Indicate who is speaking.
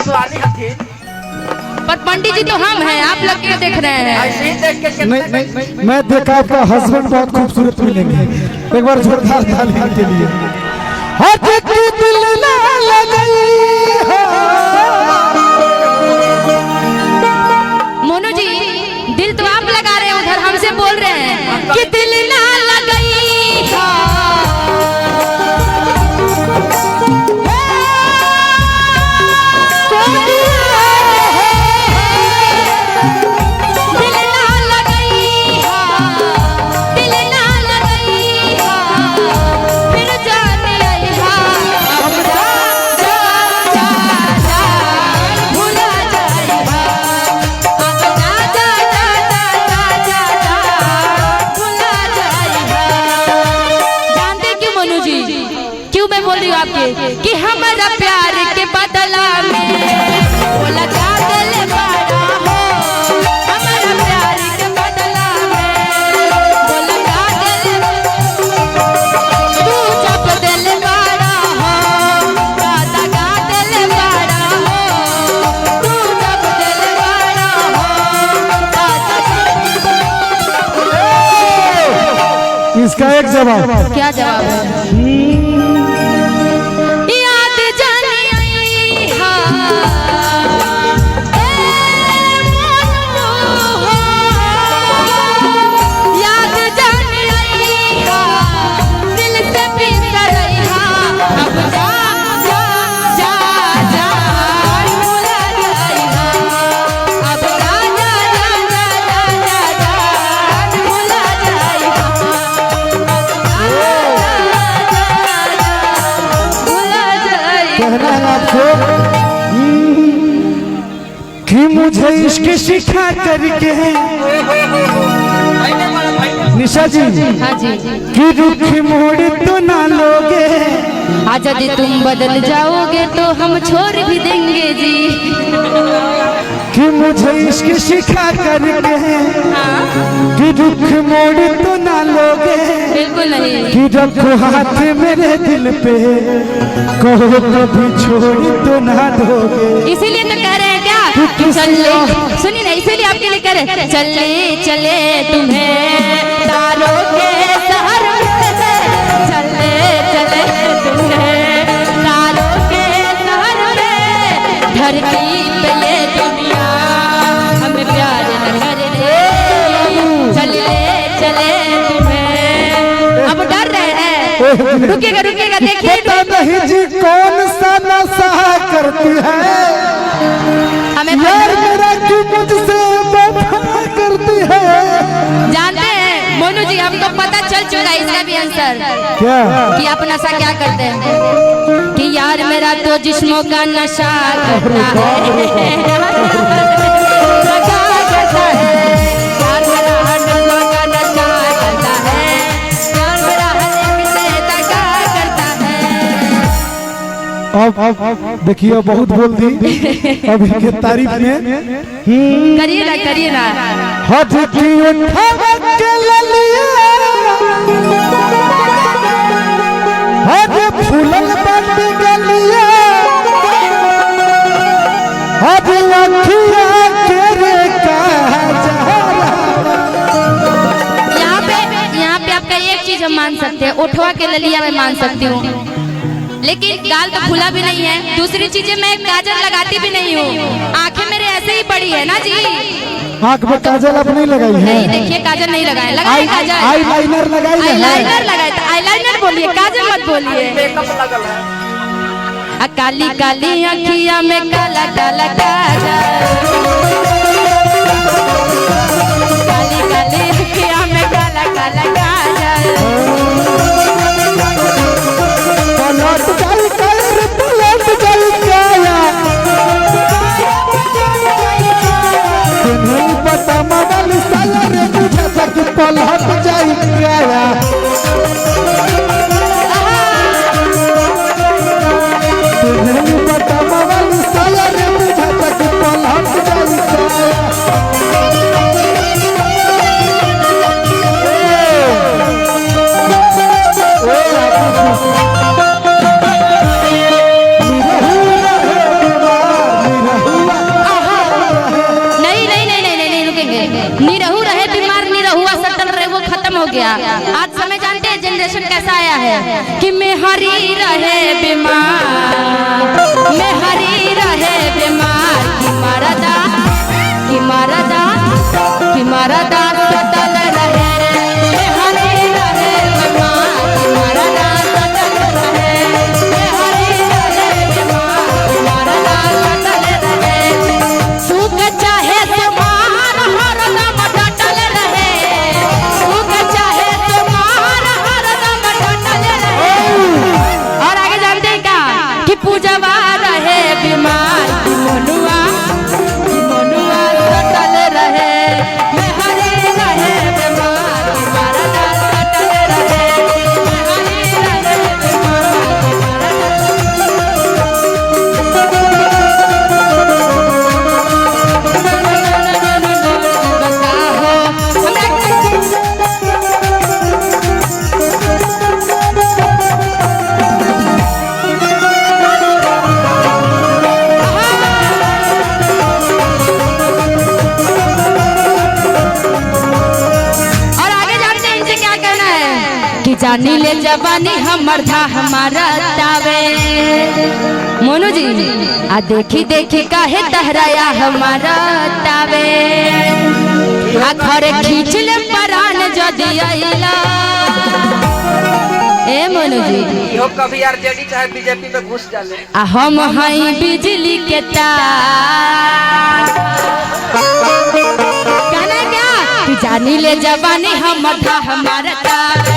Speaker 1: पानी हथी।
Speaker 2: पर पंडित जी तो हम हैं, आप लोग क्या देख रहे हैं?
Speaker 1: ऐसे ही देख के
Speaker 3: नहीं, मैं देखा आपका हस्बैंड बहुत खूबसूरत मिलेंगे। एक बार जोरदार ताली के लिए। हट के दिल ना लगई हो।
Speaker 2: मोनू जी, दिल तो आप लगा रहे हैं, उधर हमसे बोल रहे हैं कि दिल ना लगई हो। कि हमारा प्यार के बदला में वो लगा दिल बड़ा हो। हमारा प्यार के बदला में वो लगा दिल, तू जब दिल बड़ा हो लगा दिल बड़ा हो। तू जब दिल बड़ा हो।
Speaker 3: इसका एक जवाब।
Speaker 2: क्या जवाब है?
Speaker 3: कहना है आपको कि मुझे इश्क सिखा करके निशा जी,
Speaker 2: हाँ जी,
Speaker 3: कि रुख मोड़ तो ना लोगे।
Speaker 2: आज यदि तुम बदल जाओगे तो हम छोड़ भी देंगे जी।
Speaker 3: कि मुझे इश्क सिखा करके कि रुख मोड़ तो ना लोगे।
Speaker 2: बिल्कुल नहीं।
Speaker 3: कि रखो हाथ मेरे दिल पे, कहो कभी छोड़ तो ना दोगे।
Speaker 2: इसीलिए तो कह रहे हैं क्या कि चले, सुनिए ना, इसीलिए आपके लिए कह रहे हैं चले चले तुम्हें तारों के शहर में, चले चले तुम्हें तारों के शहर में। धरती पे ये दुनिया हमें प्यार न करे, चले चले तुम्हें। अब डर रहे हैं, रुकेगा रुकेगा, देखिए
Speaker 3: पता नहीं जी कौन सा नशा करती है
Speaker 2: हमें
Speaker 3: यार मेरा कि मुझसे वफा करती है।
Speaker 2: जानते हैं मोनू जी, हमको पता चल चुका है इसका भी आंसर
Speaker 3: क्या
Speaker 2: कि आप नशा क्या करते हैं। कि यार मेरा तो जिस्मों का नशा करता है, नशा करता है। यार मेरा हर जिस्मों का नशा करता है, यार मेरा हर एक से दगा करता है।
Speaker 3: अब देखिए बहुत बोल दी अभी के तारीफ में।
Speaker 2: करिए ना
Speaker 3: हट की उठावा के ललिया, हट फूलन बट गलिया, हट अखिया के रे काजरा।
Speaker 2: यहाँ पे आपका एक चीज हम मान सकते हैं, ओठवा के ललिया मैं मान सकती हूँ, लेकिन गाल तो खुला भी नहीं है। दूसरी चीजें मैं काजल लगाती भी नहीं हूँ, आंखें मेरे ऐसे ही बड़ी है ना जी।
Speaker 3: आँख में काजल अब नहीं लगाई है?
Speaker 2: नहीं, देखिए काजल नहीं लगाए, लगाए काजल,
Speaker 3: आईलाइनर लगाई है।
Speaker 2: आईलाइनर लगाए, आईलाइनर बोलिए, काजल मत बोलिए।
Speaker 1: मेकअप लगल है।
Speaker 2: काली काली अखियां में काला काला काजल, काली काली अखियां में काला काला काजल।
Speaker 3: पलट जाई कर पलट जाई काया, नहीं पता मगल साला रे मुझे तक पलट जाई काया। नहीं पता मगल साला रे मुझे तक पलट जाई काया।
Speaker 2: गया। आज समय जानते हैं जनरेशन कैसा आया है कि मैं हरी रहे बीमार, मैं हरी रहे बीमार, कि मरदा सटल रहे, मैं हरी रहे बीमार, कि मरदा सटल रहे, मैं हरी रहे बीमार, कि मरदा सटल रहे। सुख चाहे तुम्हार हरदम डटल रहे, सुख चाहे तुम्हार हरदम डटल रहे। और आगे जानते हैं क्या कि पूजवा रहे बीमार, कि मनुआ सटल रहे, मैं हरी रहे बीमार, कि मरदा सटल रहे, मैं हरी रहे बीमार, कि जानी ले जवानी हमर था हमारा तावे। मोनू जी आ देखी देखी काहे तहराया हमारा तावे, आ खरे खींच ले परान जदी आइला। ए मोनू जी
Speaker 1: इहो कभी आरजेडी चाहे बीजेपी में घुस जाले।
Speaker 2: आ हम हई बिजली के तार, कहना क्या कि जानी ले जवानी हमर था हमारा तावे।